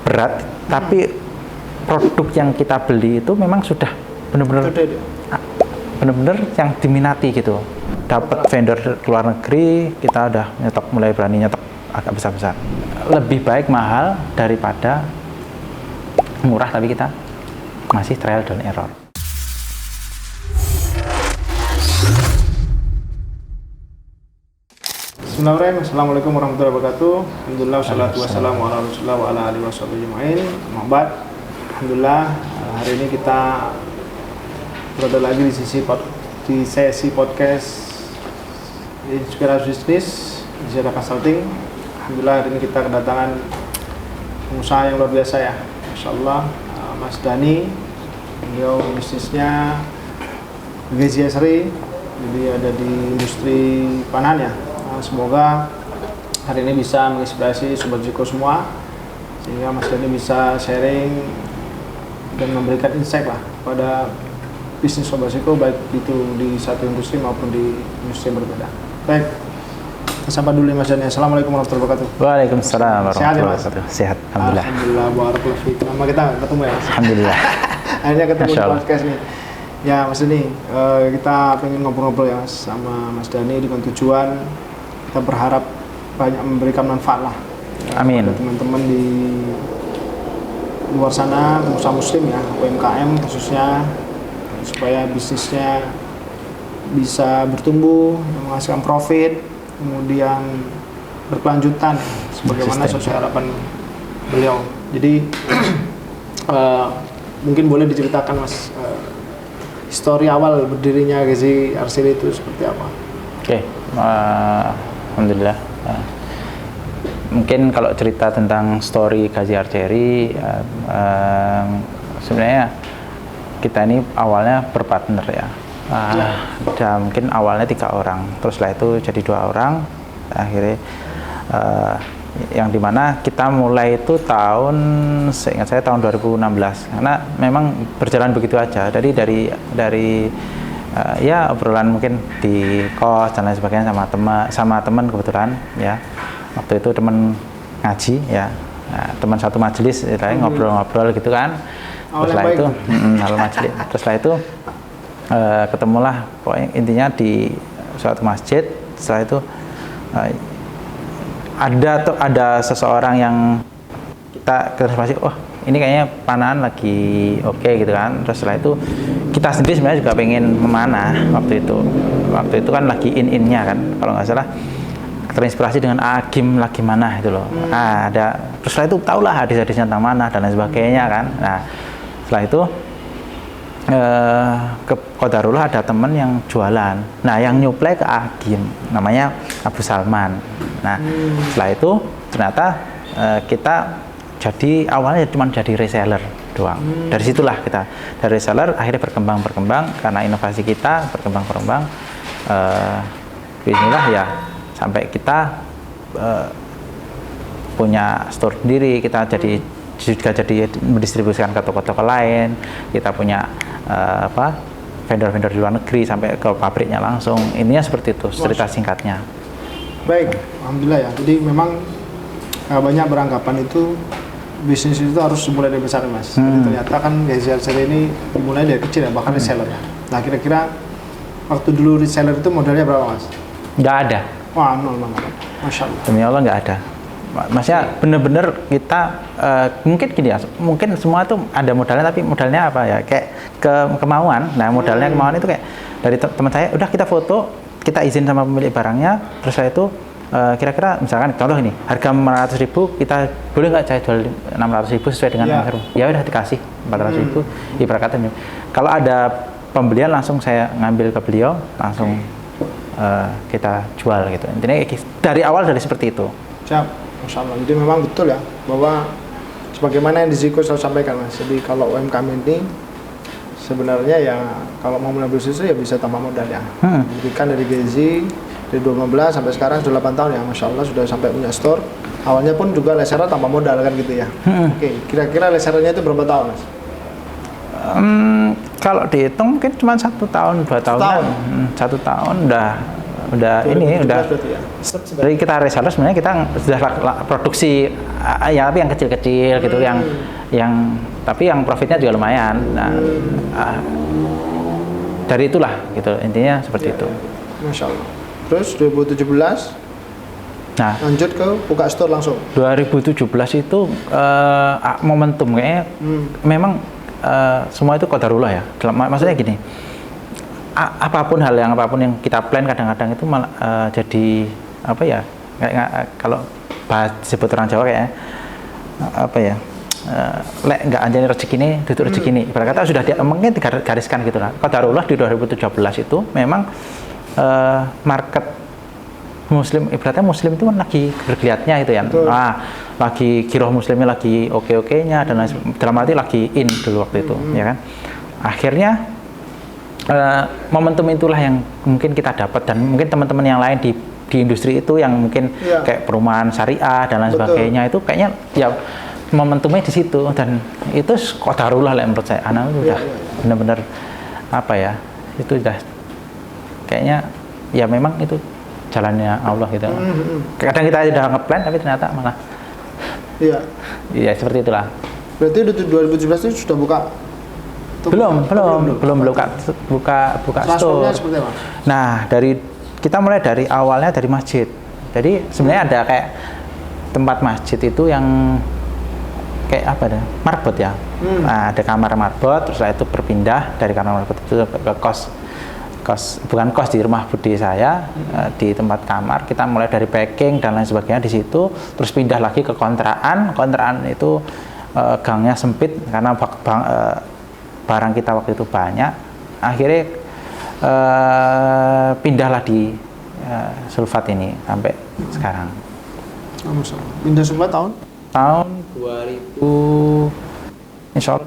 berat, tapi produk yang kita beli itu memang sudah benar-benar yang diminati gitu. Dapat vendor luar negeri, kita udah nyetok, mulai berani nyetok agak besar-besar. Lebih baik mahal daripada murah tapi kita masih trial dan error. Bismillahirrahmanirrahim. Assalamualaikum warahmatullahi wabarakatuh. Alhamdulillah wassalatu wassalamu ala Rasulillah wa ala alihi washabihi ajmain. Alhamdulillah, hari ini kita berada lagi di sesi podcast Inspirasi Bisnis Ziyada Consulting. Alhamdulillah, hari ini kita kedatangan pengusaha yang luar biasa ya. Masyaallah, Mas Dhani. Beliau bisnisnya GZ Asri, jadi ada di industri pangan ya. Semoga hari ini bisa menginspirasi Sobat Ziko semua, sehingga Mas Dhani bisa sharing dan memberikan insight lah pada bisnis Sobat Ziko, baik itu di satu industri maupun di industri yang berbeda. Baik, kita sapa dulu Mas Dhani. Assalamualaikum warahmatullahi wabarakatuh. Waalaikumsalam warahmatullahi wabarakatuh. Sehat, alhamdulillah. Alhamdulillah, barakallahu fiik. Lama kita ketemu ya. Alhamdulillah. Akhirnya ketemu di podcast nih. Ya Mas Dhani, kita pengen ngobrol-ngobrol ya sama Mas Dhani dengan tujuan kita berharap banyak memberikan manfaat lah. Amin. Pada teman-teman di luar sana, pengusaha muslim ya, UMKM khususnya, supaya bisnisnya bisa bertumbuh, menghasilkan profit, kemudian berkelanjutan sebagaimana sesuai harapan beliau. Jadi mungkin boleh diceritakan Mas, histori awal berdirinya GZ Asri itu seperti apa? Oke. Alhamdulillah. Mungkin kalau cerita tentang story GZ Archery, sebenarnya kita ini awalnya berpartner ya. Dan mungkin awalnya 3 orang, terus setelah itu jadi 2 orang, akhirnya yang dimana kita mulai itu seingat saya tahun 2016, karena memang berjalan begitu aja. Jadi dari ya obrolan mungkin di kos dan lain sebagainya sama teman kebetulan ya, waktu itu teman ngaji ya, teman satu majelis ngobrol-ngobrol gitu kan. Terus setelah itu hal majelis, terus setelah itu ketemulah, pokoknya intinya di suatu masjid. Setelah itu ada seseorang yang kita konfirmasi, oh ini kayaknya panahan lagi oke gitu kan. Terus setelah itu kita sendiri sebenarnya juga pengen memanah waktu itu kan lagi in-innya kan, kalau nggak salah terinspirasi dengan Agim lagi manah itu loh. Ada, terus setelah itu tahulah hadis-hadisnya tentang manah dan lain sebagainya kan. Nah setelah itu ke Qadarullah ada temen yang jualan, nah yang nyuplai ke Agim namanya Abu Salman. Nah setelah itu ternyata kita jadi awalnya cuma jadi reseller doang. Dari situlah kita dari reseller akhirnya berkembang karena inovasi kita berkembang. Bismillah ya, sampai kita punya store sendiri, kita juga jadi mendistribusikan ke toko-toko lain. Kita punya vendor-vendor di luar negeri sampai ke pabriknya langsung. Ininya seperti itu cerita singkatnya. Baik, alhamdulillah ya. Jadi memang banyak beranggapan itu bisnis itu harus dimulai dari besar Mas. Jadi ternyata kan GZ Asri ini dimulai dari kecil ya, bahkan reseller ya. Nah kira-kira waktu dulu reseller itu modalnya berapa Mas? Nggak ada. Wah, nol banget. Masya Allah. Demi Allah nggak ada. Maksudnya bener-bener kita mungkin gini ya, mungkin semua tuh ada modalnya, tapi modalnya apa ya, kayak kemauan. Nah modalnya kemauan itu kayak dari teman saya, udah kita foto, kita izin sama pemilik barangnya, terus saya itu kira-kira misalkan contoh ini harga 400.000, kita boleh nggak saya jual 600.000 sesuai dengan anggaran? Ya udah dikasih 400.000 ibaratnya. Kalau ada pembelian langsung saya ngambil ke beliau, langsung kita jual gitu. Intinya dari awal dari seperti itu. Siap, Masya Allah. Jadi memang betul ya, bahwa sebagaimana yang di Ziko selalu sampaikan Mas. Jadi kalau UMKM ini sebenarnya ya kalau mau mulai bisnis ya bisa tambah modal ya. Berikan dari GZ dari 2015 sampai sekarang sudah 8 tahun ya, Masya Allah sudah sampai punya store. Awalnya pun juga leseran tambah modal kan gitu ya. Oke, kira-kira leserannya itu berapa tahun Mas? Kalau dihitung mungkin cuma 1 tahun 2 tahun. 1 tahun udah ini 2017 udah berarti ya? dari kita reseller sebenarnya kita sudah produksi ya tapi yang kecil-kecil gitu yang tapi yang profitnya juga lumayan. Nah, dari itulah gitu intinya seperti itu. Masya Allah. Terus 2017 Nah, lanjut ke buka store langsung. 2017 itu momentum kayaknya memang semua itu qadarullah ya. Maksudnya gini, apapun yang kita plan kadang-kadang itu malah jadi apa ya? Kayak kalau sebut orang Jawa kayak apa ya? Lek nggak anjani rezeki ini, duduk rezeki ini. Ibarat kata sudah mungkin digariskan gitu lah. Qadarullah di 2017 itu memang market Muslim, ibaratnya Muslim itu kan lagi bergeliatnya itu ya. Lagi giroh Muslimnya lagi oke-okenya dan dalam arti lagi in dulu waktu itu, ya kan. Akhirnya momentum itulah yang mungkin kita dapat dan mungkin teman-teman yang lain di industri itu yang mungkin kayak perumahan syariah dan lain sebagainya itu kayaknya ya momentumnya di situ dan itu qadarullah lah menurut saya. Anak itu udah benar-benar apa ya? Itu udah kayaknya ya memang itu jalannya Allah gitu. Kadang kita sudah ngeplan tapi ternyata malah iya seperti itulah. Berarti 2017 itu sudah buka? Belum buka store. Seperti apa? Nah, kita mulai dari awalnya dari masjid. Jadi sebenarnya ada kayak tempat masjid itu yang kayak apa dah? Marbot ya. Nah, ada kamar marbot terus setelah itu berpindah dari kamar marbot itu ke kos bukan kos di rumah bude saya di tempat kamar. Kita mulai dari packing dan lain sebagainya di situ terus pindah lagi ke kontrakan itu gangnya sempit karena barang kita waktu itu banyak. Akhirnya pindahlah di Sulfat ini sampai sekarang. Pindah Sulfat tahun 2000 insya Allah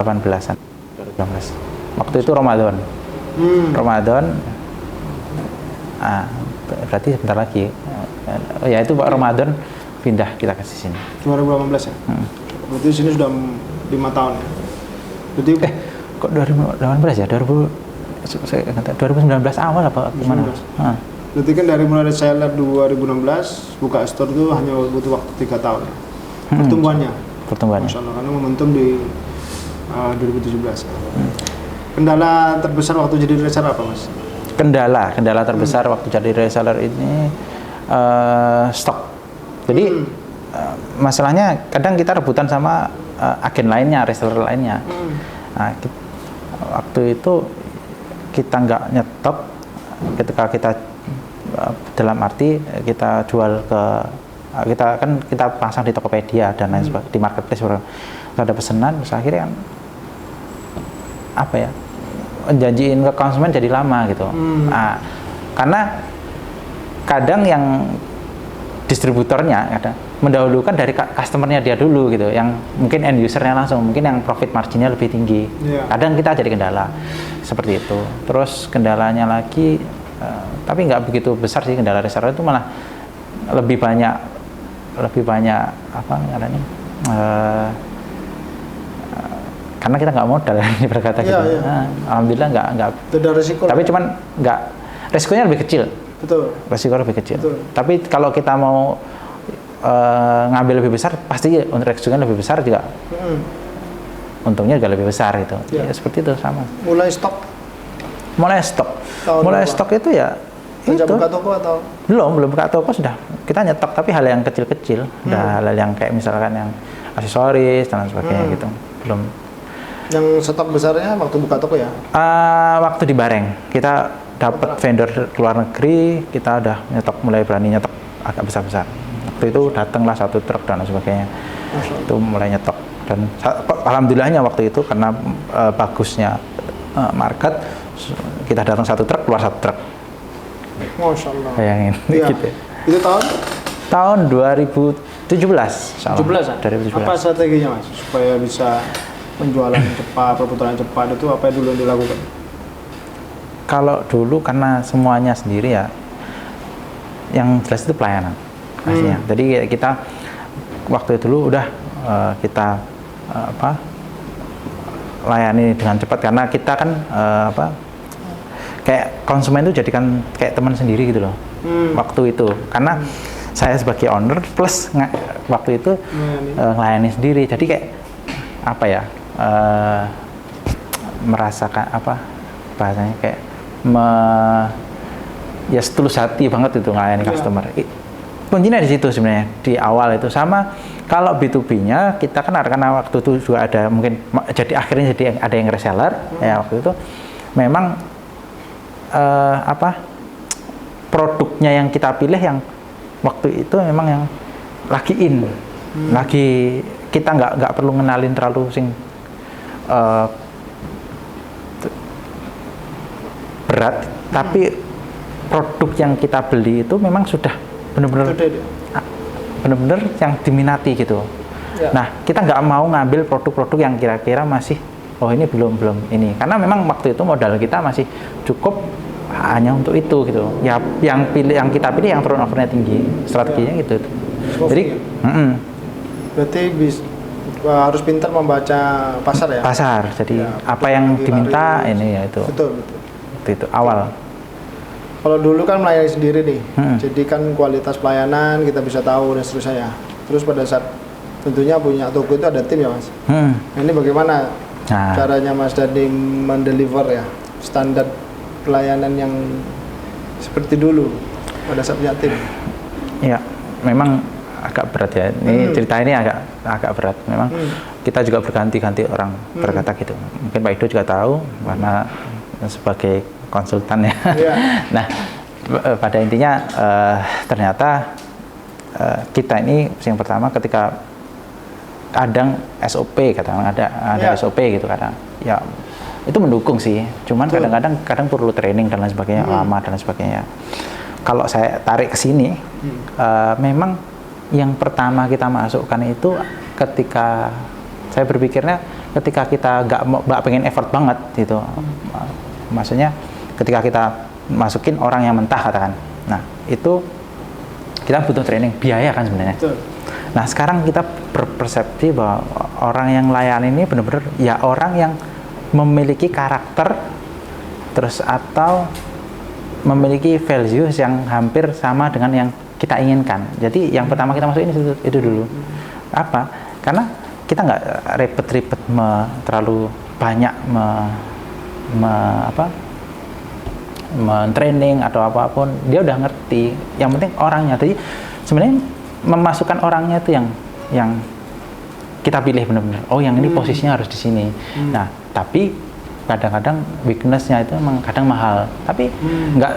2018 waktu itu Ramadan. Berarti sebentar lagi ya itu Pak Ramadan pindah kita ke sini 2018 ya? Berarti di sini sudah 5 tahun ya? Berarti kok 2018 ya? 2019 awal apa gimana? Berarti kan dari mulai reseller 2016 buka store itu hanya butuh waktu 3 tahun ya? Pertumbuhannya? Masya Allah, karena momentum di 2017 Kendala terbesar waktu jadi reseller apa Mas? Kendala terbesar waktu jadi reseller ini stok. Jadi masalahnya kadang kita rebutan sama agen lainnya, reseller lainnya. Nah, waktu itu kita nggak nyetok ketika kita dalam arti kita jual ke kita pasang di Tokopedia dan lain sebagainya di marketplace ada pesanan, terus akhirnya kan apa ya janjiin ke konsumen jadi lama gitu. Nah, karena kadang yang distributornya kadang mendahulukan dari customernya dia dulu gitu, yang mungkin end usernya langsung, mungkin yang profit marginnya lebih tinggi. Kadang kita jadi kendala seperti itu. Terus kendalanya lagi tapi nggak begitu besar sih kendala reseller itu, malah lebih banyak apa namanya karena kita nggak modal berkata gitu. Nah, alhamdulillah nggak. Tidak resiko. Tapi cuman nggak resikonya lebih kecil. Betul. Resiko lebih kecil. Betul. Tapi kalau kita mau ngambil lebih besar, pasti untuk resikonya lebih besar juga. Untungnya juga lebih besar gitu. Ya, seperti itu sama. Mulai stok. Mulai stok itu ya. Sejak buka toko atau? Belum buka toko sudah. Kita nyetok tapi hal yang kecil-kecil. Hal yang kayak misalkan yang aksesoris dan sebagainya gitu. Belum. Yang stok besarnya waktu buka toko ya? Waktu di Bareng kita dapat vendor luar negeri, kita udah mulai berani nyetok agak besar-besar. Waktu itu datanglah 1 truk dan sebagainya. Itu mulai nyetok dan alhamdulillahnya waktu itu karena bagusnya market, kita datang 1 truk keluar 1 truk. Masya Allah. Bayangin gitu. Itu tahun 2017. 2017. Apa strateginya Mas supaya bisa penjualan cepat, perputaran cepat itu apa yang dulu yang dilakukan? Kalau dulu karena semuanya sendiri ya, yang jelas itu pelayanan. Jadi kita waktu itu dulu udah kita layani dengan cepat karena kita kan kayak konsumen itu jadikan kayak teman sendiri gitu loh waktu itu, karena saya sebagai owner plus waktu itu ngelayani sendiri, jadi kayak apa ya, merasakan apa bahasanya, kayak ya setulus hati banget itu ngelayani customer. Kuncinya di situ sebenarnya di awal itu. Sama kalau B2B-nya kita kan karena waktu itu juga ada mungkin jadi akhirnya jadi ada yang reseller ya, waktu itu memang produknya yang kita pilih yang waktu itu memang yang lagi lagi kita nggak perlu ngenalin terlalu berat, tapi produk yang kita beli itu memang sudah benar-benar yang diminati gitu. Nah, kita nggak mau ngambil produk-produk yang kira-kira masih ini belum ini, karena memang waktu itu modal kita masih cukup hanya untuk itu gitu. Ya, yang kita pilih yang turnover-nya tinggi, strateginya gitu. Jadi, berarti harus pintar membaca pasar ya. Pasar. Jadi apa yang diminta ini ya itu. Betul. Itu awal. Kalau dulu kan melayani sendiri nih, jadi kan kualitas pelayanan kita bisa tahu dan seterusnya. Terus pada saat tentunya punya toko itu ada tim ya Mas. Nah, ini bagaimana caranya Mas Dani mendeliver ya standar pelayanan yang seperti dulu pada saat punya tim? Ya, memang agak berat ya. Ini cerita ini agak berat. Memang kita juga berganti-ganti orang berkata gitu. Mungkin Pak Ido juga tahu karena sebagai konsultan ya. Nah, pada intinya ternyata kita ini yang pertama ketika kadang SOP kadang ada SOP gitu, kadang ya itu mendukung sih. Cuman kadang perlu training dan lain sebagainya, lama dan lain sebagainya. Kalau saya tarik ke sini, memang yang pertama kita masukkan itu ketika saya berpikirnya ketika kita nggak pengen effort banget gitu, maksudnya ketika kita masukin orang yang mentah katakan, nah itu kita butuh training, biaya kan sebenarnya. Nah sekarang kita berpersepsi bahwa orang yang layan ini benar-benar ya orang yang memiliki karakter terus atau memiliki values yang hampir sama dengan yang kita inginkan. Jadi yang pertama kita masukin itu dulu. Apa? Karena kita nggak ribet-ribet terlalu banyak men-training atau apapun, dia udah ngerti. Yang penting orangnya. Jadi sebenarnya memasukkan orangnya itu yang kita pilih benar-benar. Oh, yang ini posisinya harus di sini. Nah, tapi kadang-kadang weakness-nya itu memang kadang mahal. Tapi nggak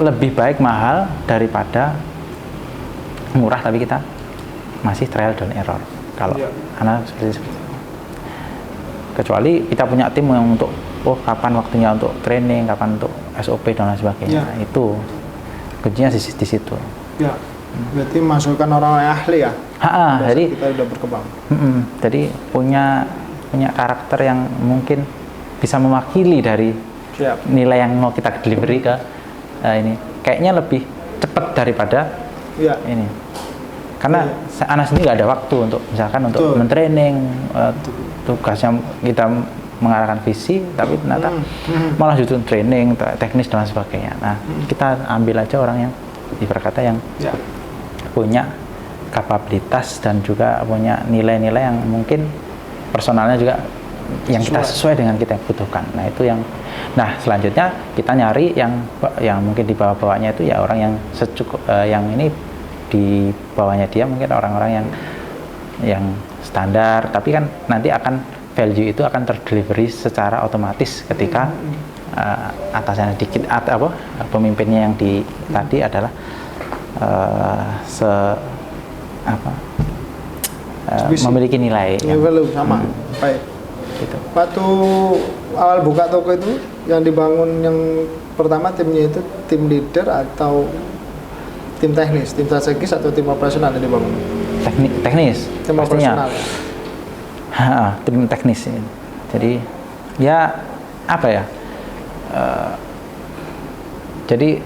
lebih baik mahal daripada murah tapi kita masih trial dan error. Kalau anak seperti itu. Kecuali kita punya tim yang untuk kapan waktunya untuk training, kapan untuk SOP dan lain sebagainya. Itu kuncinya di situ. Ya. Berarti masukkan orang yang ahli ya. Jadi kita udah berkembang. Jadi punya karakter yang mungkin bisa mewakili dari nilai yang mau kita delivery ke ini. Kayaknya lebih cepat daripada ini. Karena anak sendiri nggak ada waktu untuk misalkan untuk mentraining, tugasnya kita mengarahkan visi, tapi ternyata malah justru training, teknis dan sebagainya. Nah, kita ambil aja orang yang berkata yang punya kapabilitas dan juga punya nilai-nilai yang mungkin personalnya juga yang kita sesuai dengan kita yang butuhkan. Nah, itu yang. Nah, selanjutnya kita nyari yang mungkin di bawah-bawahnya itu ya orang yang yang ini di bawahnya dia mungkin orang-orang yang standar, tapi kan nanti akan value itu akan terdelivery secara otomatis ketika atasnya dikit atau pemimpinnya yang tadi adalah memiliki nilai yang sama. Baik. Gitu. Waktu awal buka toko itu yang dibangun yang pertama timnya itu tim leader atau tim teknis, tim strategis atau tim operasional yang dibangun? Teknis. Tim pastinya. Operasional. Tim teknis. Jadi ya apa ya? Jadi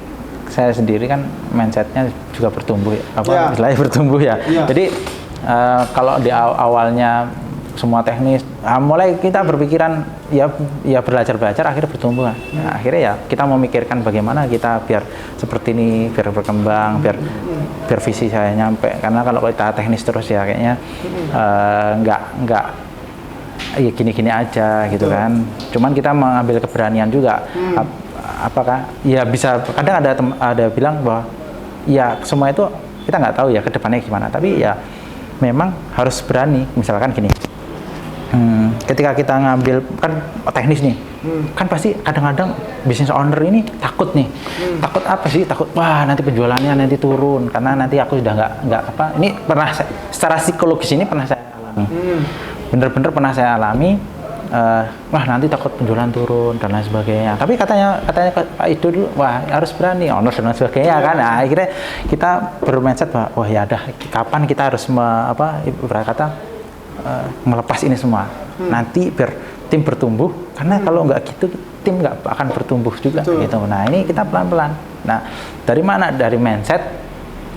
saya sendiri kan mindsetnya juga bertumbuh, istilahnya bertumbuh ya. Jadi kalau di awalnya semua teknis, mulai kita berpikiran ya belajar akhirnya bertumbuh. Nah, akhirnya ya kita memikirkan bagaimana kita biar seperti ini, biar berkembang, biar visi saya nyampe. Karena kalau kita teknis terus ya kayaknya nggak ya gini-gini aja gitu kan. Cuman kita mengambil keberanian juga. Apakah ya bisa, kadang ada bilang bahwa ya semua itu kita nggak tahu ya ke depannya gimana, tapi ya memang harus berani. Misalkan gini, ketika kita ngambil kan teknis nih, kan pasti kadang-kadang business owner ini takut nih. Takut apa sih? Takut wah nanti penjualannya nanti turun karena nanti aku sudah nggak apa. Ini pernah secara psikologis ini pernah saya alami. Bener-bener pernah saya alami. Wah nanti takut penjualan turun dan lain sebagainya. Tapi katanya Pak Ido dulu, wah harus berani, owner dan lain sebagainya kan. Nah, akhirnya kita bermindset bahwa wah ya dah, kapan kita harus melepas ini semua. Nanti biar tim bertumbuh, karena kalau nggak gitu tim nggak akan bertumbuh juga. Gitu. Nah ini kita pelan-pelan. Nah dari mana? Dari mindset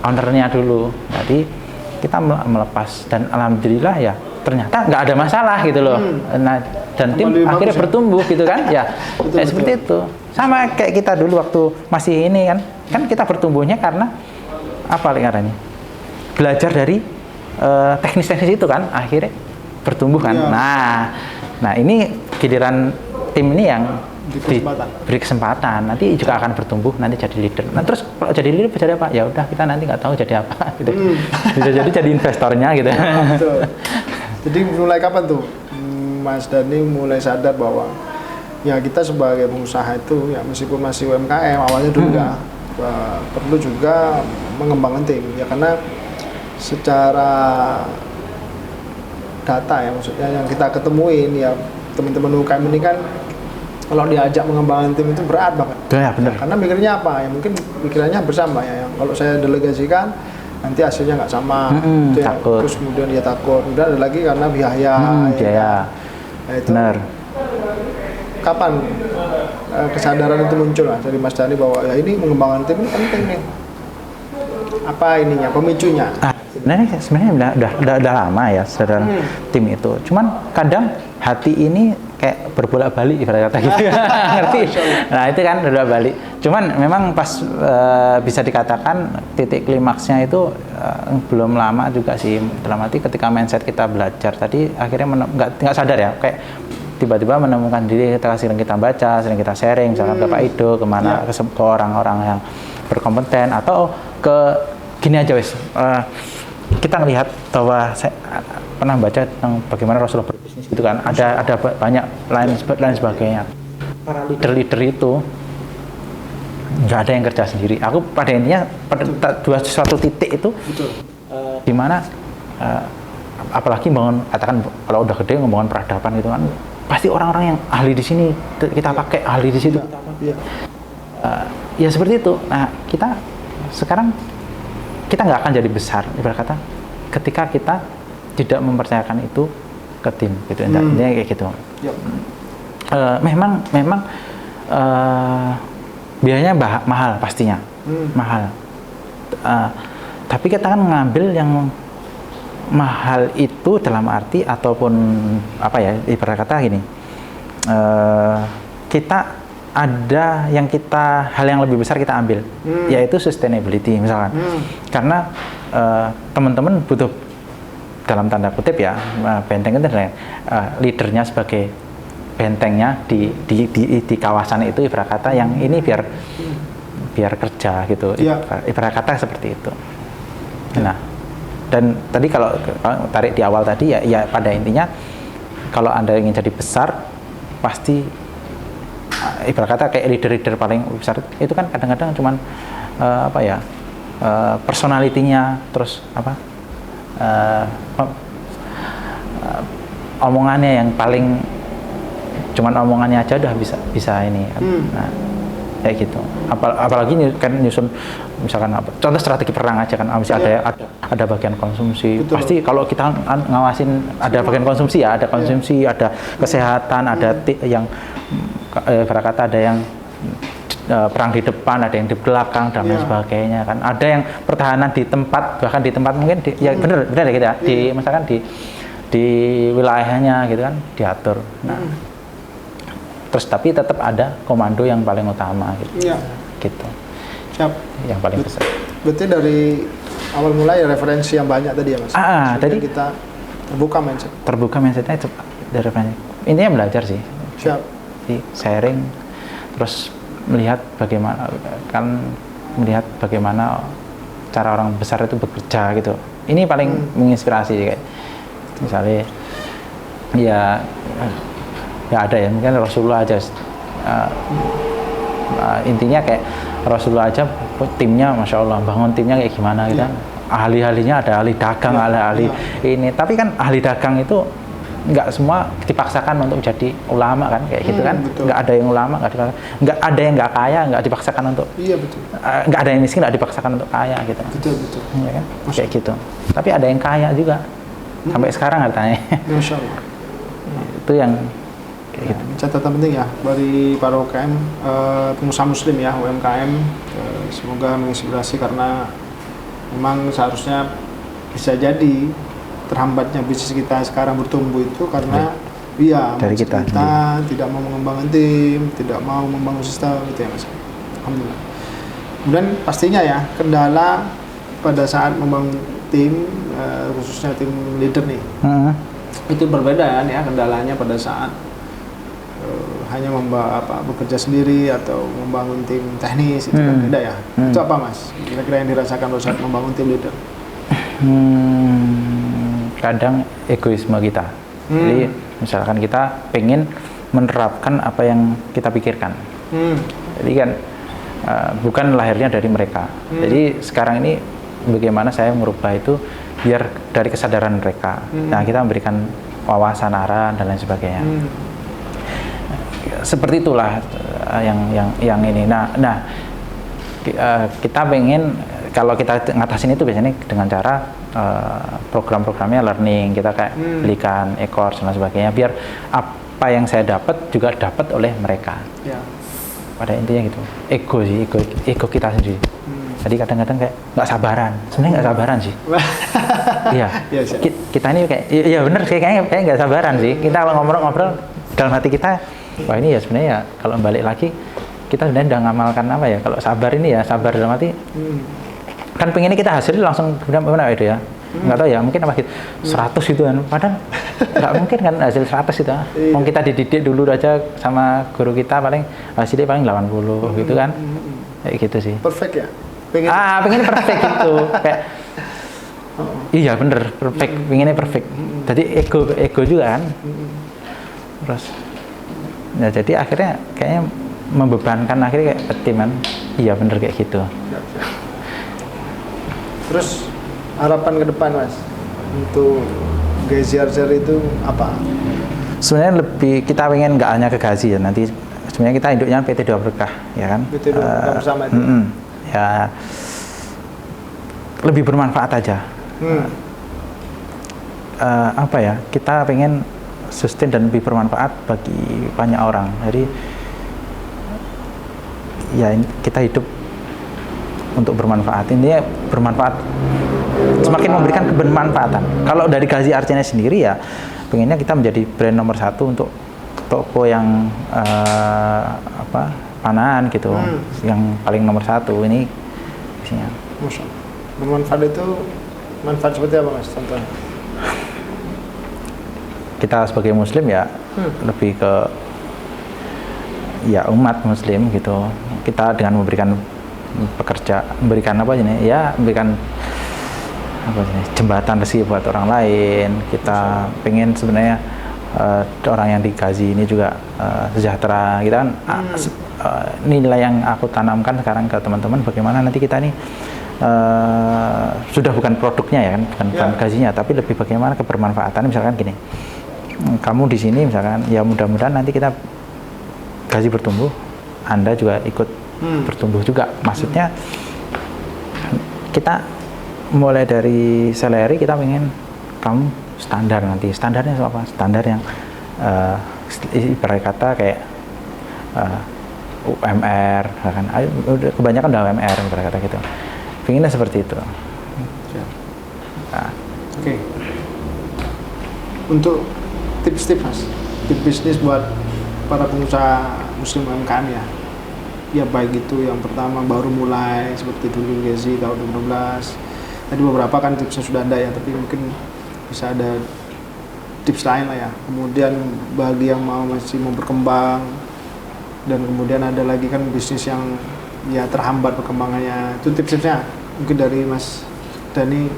ownernya dulu. Jadi kita melepas dan alhamdulillah ya ternyata nggak ada masalah gitu loh. Nah dan tim akhirnya bertumbuh gitu kan. Ya seperti itu. Sama kayak kita dulu waktu masih ini kan kita bertumbuhnya karena apa lingkarannya? Belajar dari teknis-teknis itu kan akhirnya bertumbuh kan. Nah ini giliran tim ini yang diberi kesempatan, nanti juga akan bertumbuh, nanti jadi leader. Nah terus kalau jadi leader jadi apa? Ya udah kita nanti nggak tahu jadi apa gitu. Bisa jadi investornya gitu. Betul. Jadi mulai kapan tuh Mas Dhani mulai sadar bahwa ya kita sebagai pengusaha itu ya meskipun masih UMKM awalnya dulu perlu juga mengembangkan tim ya, karena secara data ya maksudnya yang kita ketemuin ya teman-teman UMKM ini kan kalau diajak mengembangkan tim itu berat banget. Ya, benar. Karena mikirnya apa ya, mungkin pikirannya bersama ya, yang kalau saya delegasikan nanti hasilnya nggak sama, ya, terus kemudian dia takut, kemudian ada lagi karena biaya. Biaya. Nah, itu benar. Kapan kesadaran itu muncul lah dari Mas Dhani bahwa ya ini mengembangkan tim ini penting nih? Apa ininya, pemicunya? Sebenarnya udah lama ya sadar tim itu. Cuman kadang hati ini kayak berbolak-balik ibarat kata gitu. Ngerti? Nah itu kan udah balik. Cuman memang pas bisa dikatakan titik klimaksnya itu belum lama juga sih. Dalam arti ketika mindset kita belajar tadi akhirnya nggak sadar ya, kayak tiba-tiba menemukan diri kita sering kita baca, sering kita sharing misalkan ke Pak Ido, kemana ke orang-orang yang berkompeten, atau ke gini aja wes. Kita melihat bahwa saya pernah baca tentang bagaimana Rasulullah berbisnis gitu kan, ada banyak lain sebagainya. Para leader itu nggak ada yang kerja sendiri. Aku pada intinya pada suatu titik itu di mana apalagi bangun, katakan kalau udah gede ngomongin peradaban gitu kan, pasti orang-orang yang ahli di sini kita pakai, ahli di situ kita pakai. Ya seperti itu. Nah kita sekarang kita nggak akan jadi besar ibarat kata ketika kita tidak mempercayakan itu ke tim gitu. Intinya kayak gitu. Memang biayanya mahal pastinya, mahal. Tapi kita kan ngambil yang mahal itu dalam arti ataupun apa ya, ibarat kata gini, kita ada yang hal yang lebih besar kita ambil, yaitu sustainability misalkan. Karena teman-teman butuh dalam tanda kutip ya, benteng itu leadernya sebagai bentengnya di kawasan itu ibarat kata yang ini biar kerja gitu, ibarat kata seperti itu. Nah, dan tadi kalau tarik di awal tadi ya pada intinya kalau Anda ingin jadi besar pasti ibarat kata kayak leader paling besar itu kan kadang-kadang cuman personalitinya, terus omongannya yang paling cuman omongannya aja udah bisa ini. Nah, kayak gitu. Apalagi kan nyusun misalkan contoh strategi perang aja kan, ada bagian konsumsi. Betul. Pasti kalau kita ngawasin ada bagian konsumsi ya, ada konsumsi, ada kesehatan, ada yang kata ada yang perang di depan, ada yang di belakang dan lain sebagainya kan. Ada yang pertahanan di tempat, bahkan di tempat mungkin ya benar ya gitu ya. Misalkan di wilayahnya gitu kan diatur. Nah, Terus tapi tetap ada komando yang paling utama gitu. Iya. Gitu. Siap. Yang paling besar. Berarti dari awal mulai referensi yang banyak tadi ya Mas? Tadi kita terbuka mindset. Terbuka mindsetnya itu dari banyak. Intinya belajar sih. Siap. Jadi sharing, terus melihat bagaimana cara orang besar itu bekerja gitu. Ini paling menginspirasi kayak misalnya ya ada ya mungkin Rasulullah aja intinya kayak Rasulullah aja timnya Masya Allah bangun timnya kayak gimana gitu. Ahli-ahlinya ada ahli dagang, ahli ini, tapi kan ahli dagang itu nggak semua dipaksakan untuk jadi ulama kan kayak gitu kan. Betul. Nggak ada yang ulama, nggak ada yang nggak kaya, nggak dipaksakan untuk betul. Nggak ada yang miskin, nggak dipaksakan untuk kaya gitu. Betul. Ya kan? Kayak gitu. Tapi ada yang kaya juga sampai sekarang katanya. Masya Allah. Itu yang kayak gitu. Catatan penting ya bagi para UMKM, pengusaha muslim ya, UMKM, semoga menginspirasi karena memang seharusnya bisa jadi terhambatnya bisnis kita sekarang bertumbuh itu karena dari kita tidak mau mengembangkan tim, tidak mau membangun sistem gitu ya Mas. Alhamdulillah. Kemudian pastinya ya kendala pada saat membangun tim, khususnya tim leader nih, itu berbeda kan ya kendalanya pada saat hanya bekerja sendiri atau membangun tim teknis itu kan beda ya. Itu apa Mas? Kira-kira yang dirasakan pada saat membangun tim leader? Kadang egoisme kita. Jadi misalkan kita pengen menerapkan apa yang kita pikirkan. Jadi kan bukan lahirnya dari mereka. Jadi sekarang ini bagaimana saya merubah itu biar dari kesadaran mereka. Nah, kita memberikan wawasan, arah dan lain sebagainya. Seperti itulah yang ini. Nah, kita pengen kalau kita ngatasin itu biasanya dengan cara program-programnya learning, kita kayak belikan e-course dan sebagainya biar apa yang saya dapat juga dapat oleh mereka. Pada intinya gitu. Ego kita sendiri. Jadi kadang-kadang kayak nggak sabaran. Sebenarnya nggak sabaran sih. Iya. Kita ini kayak iya bener kayaknya nggak sabaran sih. Kita kalau ngobrol dalam hati kita, wah ini ya sebenarnya ya kalau balik lagi kita sebenarnya udah ngamalkan apa ya? Kalau sabar ini ya sabar dalam hati. Kan pengennya kita hasilnya langsung gimana itu ya? Nggak tahu ya, mungkin apa gitu 100 gitu kan. Padahal nggak mungkin kan hasil 100 itu. Mau kita dididik dulu aja sama guru kita paling hasilnya paling 80 gitu kan. Kayak gitu sih. Perfect ya? Pengen perfect gitu. Kayak iya bener, perfect. Pengennya perfect. Jadi ego juga kan. Terus ya jadi akhirnya kayaknya membebankan akhirnya kayak tim kan. Iya bener kayak gitu. Terus harapan ke depan Mas untuk Gazi-Archer itu apa? Sebenarnya lebih kita pengen nggak hanya ke Gazi ya, nanti sebenarnya kita induknya PT Doa Berkah ya kan. PT Doa Berkah bersama itu. Ya lebih bermanfaat aja. Apa ya? Kita pengen sustain dan lebih bermanfaat bagi banyak orang. Jadi ya kita hidup untuk bermanfaat. Ini bermanfaat, semakin memberikan kebermanfaatan. Kalau dari Gazi-Archer sendiri ya, pengennya kita menjadi brand nomor 1 untuk toko yang Panahan gitu, yang paling nomor 1 ini isinya. Bermanfaat itu manfaat seperti apa Mas? Contohnya? Kita sebagai Muslim ya lebih ke ya umat Muslim gitu. Kita dengan memberikan memberikan jembatan rezeki buat orang lain. Kita pengen sebenarnya orang yang di Gazi ini juga sejahtera. Kita kan nilai yang aku tanamkan sekarang ke teman-teman bagaimana nanti kita nih sudah bukan produknya ya kan, bukan Gazinya, tapi lebih bagaimana kebermanfaatannya. Misalkan gini, kamu di sini misalkan ya mudah-mudahan nanti kita Gazi bertumbuh, Anda juga ikut bertumbuh juga. Maksudnya kita mulai dari salary kita pengen kamu standar, nanti standarnya apa? Standar yang ibarat kata kayak UMR kan, kebanyakan udah UMR ibarat kata gitu. Pengennya seperti itu. Untuk tips-tips Mas, tips bisnis buat para pengusaha muslim UMKM ya. Ya baik itu yang pertama baru mulai seperti dulu Gezi tahun 2016. Tadi beberapa kan tipsnya sudah ada ya, tapi mungkin bisa ada tips lain lah ya. Kemudian bagi yang masih mau berkembang, dan kemudian ada lagi kan bisnis yang ya terhambat perkembangannya. Itu tips-tipsnya mungkin dari Mas Dani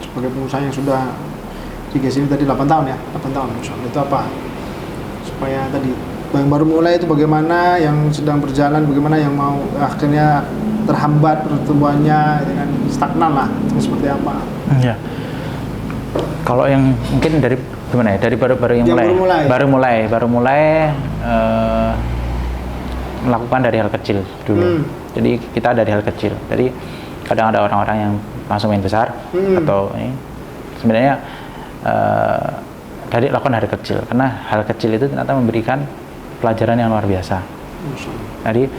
sebagai pengusaha yang sudah di Gezi ini tadi 8 tahun ya, 8 tahun. Itu apa? Supaya tadi yang baru mulai itu bagaimana, yang sedang berjalan bagaimana, yang mau akhirnya terhambat pertumbuhannya dengan stagnan lah, itu seperti apa? Ya. Kalau yang mungkin dari gimana ya, dari baru yang baru mulai melakukan dari hal kecil dulu. Jadi kita dari hal kecil. Jadi kadang ada orang-orang yang langsung main besar atau ini sebenarnya dari lakukan dari kecil, karena hal kecil itu ternyata memberikan pelajaran yang luar biasa. Jadi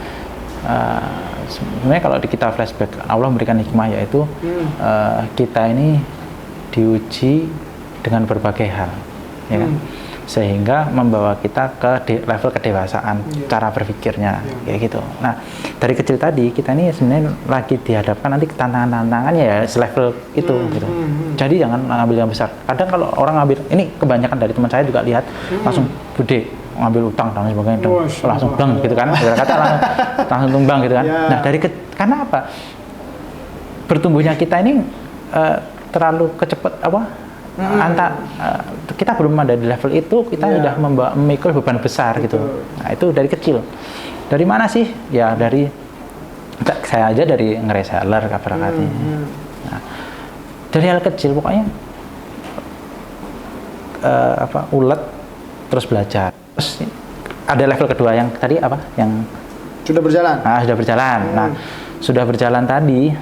sebenarnya kalau kita flashback, Allah memberikan hikmah, yaitu kita ini diuji dengan berbagai hal, ya kan? Sehingga membawa kita ke level kedewasaan cara berpikirnya, kayak gitu. Nah, dari kecil tadi kita ini sebenarnya lagi dihadapkan nanti tantangan-tantangannya ya selevel itu, gitu. Jadi jangan ngambil yang besar. Kadang kalau orang ngambil, ini kebanyakan dari teman saya juga lihat langsung gede, ngambil utang dan sebagainya, langsung bang gitu kan, kata langsung tumbang gitu kan. Nah, karena apa? Bertumbuhnya kita ini terlalu kecepet kita belum ada di level itu, kita sudah memikul beban besar gitu. Nah, itu dari kecil. Dari mana sih? Ya dari saya aja dari ngereseller kabarnya. Nah, dari hal kecil pokoknya ulet terus belajar. Terus ada level kedua yang tadi apa? Yang sudah berjalan. Nah, sudah berjalan. Nah, sudah berjalan tadi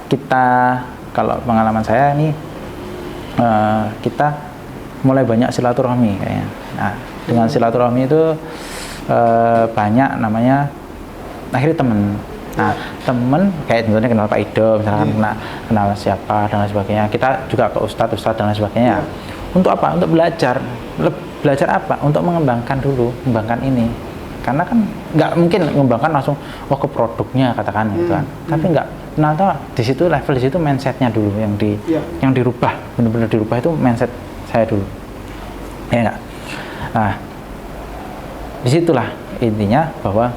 kita, kalau pengalaman saya ini kita mulai banyak silaturahmi kayaknya. Nah, dengan silaturahmi itu banyak namanya akhirnya temen. Nah, temen kayak misalnya kenal Pak Ido, misalkan kenal siapa dan lain sebagainya. Kita juga ke ustadz dan lain sebagainya. Untuk apa? Untuk belajar. Belajar apa? Untuk mengembangkan ini. Karena kan nggak mungkin mengembangkan langsung ke produknya katakan gitu kan. Tapi nggak, ternyata di situ level di situ mindsetnya dulu yang dirubah, benar-benar dirubah itu mindset saya dulu. Ya nggak. Nah, disitulah intinya bahwa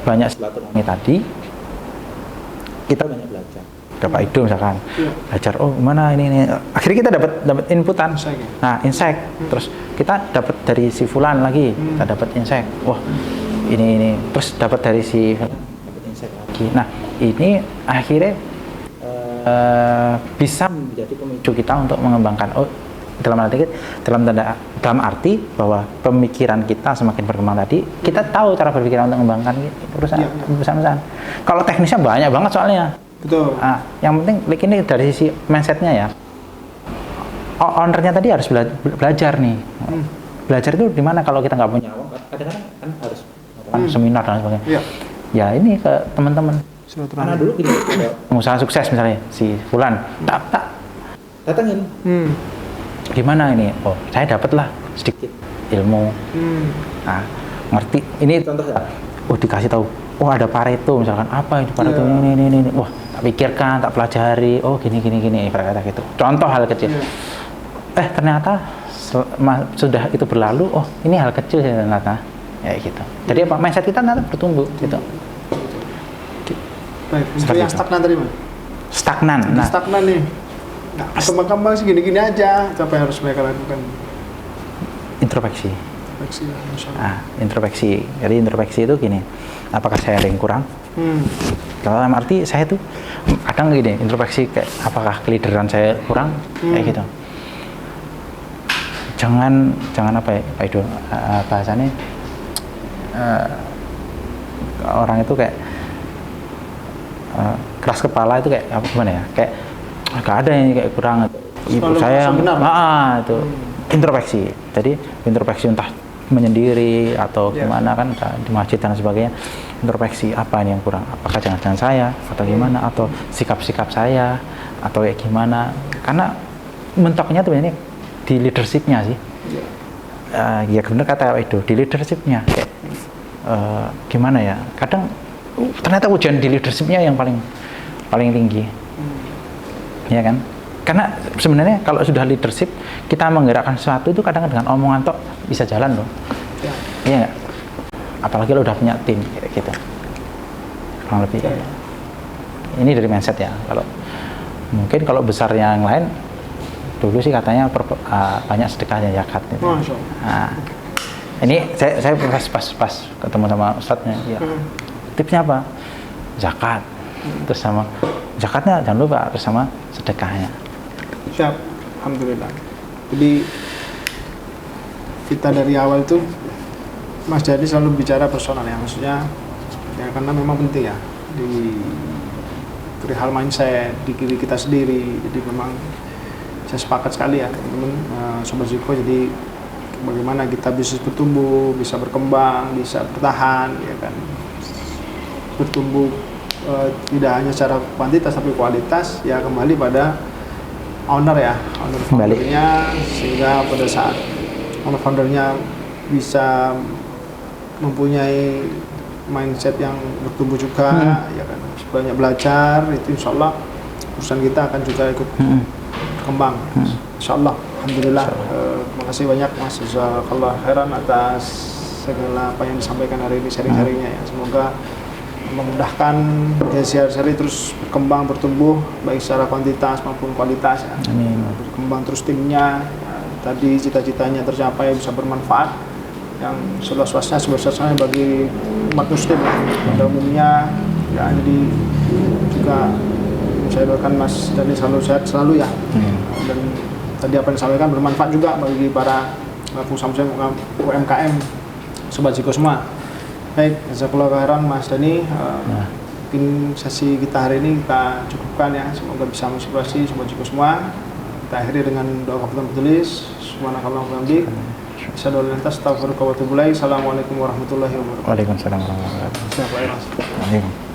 banyak silaturahmi tadi kita banyak belajar. Pak Ido misalkan belajar, gimana ini akhirnya kita dapat inputan, insight. Terus kita dapat dari si Fulan lagi, kita dapat insight, wah ini terus dapat dari si dapat insight lagi. Nah, ini akhirnya bisa menjadi pemicu kita untuk mengembangkan dalam arti bahwa pemikiran kita semakin berkembang tadi, kita tahu cara berpikir untuk mengembangkan perusahaan. Kalau teknisnya banyak banget soalnya. Betul. Nah, yang penting ini dari sisi mindsetnya ya. Ownernya tadi harus belajar nih. Belajar itu di mana kalau kita nggak punya uang? Kadang-kadang kan harus seminar dan sebagainya. Ya ini ke teman-teman. Karena dulu gini, pengusaha sukses misalnya si Fulan, tak datangin. Gimana ini? Saya dapatlah sedikit ilmu. Nah, ngerti. Ini contoh ya. Dikasih tahu. Ada Pareto misalkan, apa itu Pareto ini. Wah, tak pikirkan, tak pelajari. Gini kata gitu. Contoh hal kecil. Ternyata sudah itu berlalu. Ini hal kecil ternyata. Ya gitu. Jadi apa? Mindset kita ternyata bertumbuh gitu. Baik, untuk yang stagnan tadi, Mas. Stagnan. Nah, stagnan nih. Kembang-kembang sih gini-gini aja. Apa yang harus mereka lakukan? Introspeksi. Introspeksi. Jadi introspeksi itu gini. Apakah saya ada yang kurang? Dalam arti saya tuh kadang gini, introspeksi kayak apakah kelideran saya kurang? Kayak gitu. Jangan apa ya, Pak Ido, bahasanya orang itu kayak keras kepala itu kayak apa gimana ya? Kayak gak ada yang kayak kurang. Ibu saya itu introspeksi. Jadi introspeksi entah menyendiri atau gimana kan di masjid dan sebagainya, introspeksi apa ini yang kurang, apakah jangan-jangan saya atau gimana, atau sikap-sikap saya atau kayak gimana, karena mentoknya tuh ini di leadershipnya sih. ya benar kata itu di leadershipnya kayak gimana ya, kadang ternyata ujian di leadershipnya yang paling tinggi, ya kan? Karena sebenarnya kalau sudah leadership kita menggerakkan sesuatu itu kadang dengan omongan tok bisa jalan loh, iya nggak? Apalagi lo udah punya tim kayak gitu, kurang lebih. Ini dari mindset ya. Kalau mungkin kalau besar yang lain dulu sih katanya banyak sedekahnya zakat. Gitu. Nah, ini saya pas ketemu sama ustadznya, ya. Tipsnya apa? Zakat. Terus sama zakatnya jangan lupa, terus sama sedekahnya. Siap, alhamdulillah. Jadi kita dari awal itu Mas Jadi selalu bicara personal ya, maksudnya ya karena memang penting ya di perihal mindset di diri kita sendiri. Jadi memang saya sepakat sekali ya teman-teman, Sobat Ziko. Jadi bagaimana kita bisa bertumbuh, bisa berkembang, bisa bertahan, ya kan? Bertumbuh tidak hanya secara kuantitas tapi kualitas, ya kembali pada owner ya, owner foundernya, sehingga pada saat owner foundernya bisa mempunyai mindset yang bertumbuh juga, ya kan, banyak belajar, itu insya Allah perusahaan kita akan juga ikut berkembang, insya Allah. Alhamdulillah. Terima kasih banyak Mas, jazakallah khairan atas segala apa yang disampaikan hari ini, sharing-sharingnya ya. Semoga memudahkan seri terus berkembang, bertumbuh baik secara kuantitas maupun kualitas ya. Amin. Berkembang terus timnya, tadi cita-citanya tercapai, bisa bermanfaat yang seluas-luasnya, sebesar-besarnya bagi umat muslim pada umumnya ya. Jadi juga saya doakan Mas Dani selalu sehat selalu ya. Dan tadi apa yang disampaikan bermanfaat juga bagi para pengusaha UMKM Sobat Ziko semua. Baik, jazakallahu khairan Mas Dani. Mungkin sesi kita hari ini kita cukupkan ya. Semoga bisa menginspirasi Sobat Ziko semua. Kita akhiri dengan doa kafatul majelis. Subhanakallahumma wa bihamdik, asyhadu an la ilaha illa anta, astaghfiruka wa atubu ilaik. Assalamualaikum warahmatullahi wabarakatuh. Waalaikumsalam warahmatullahi wabarakatuh. Siap, Pak Mas. Waalaikumsalam.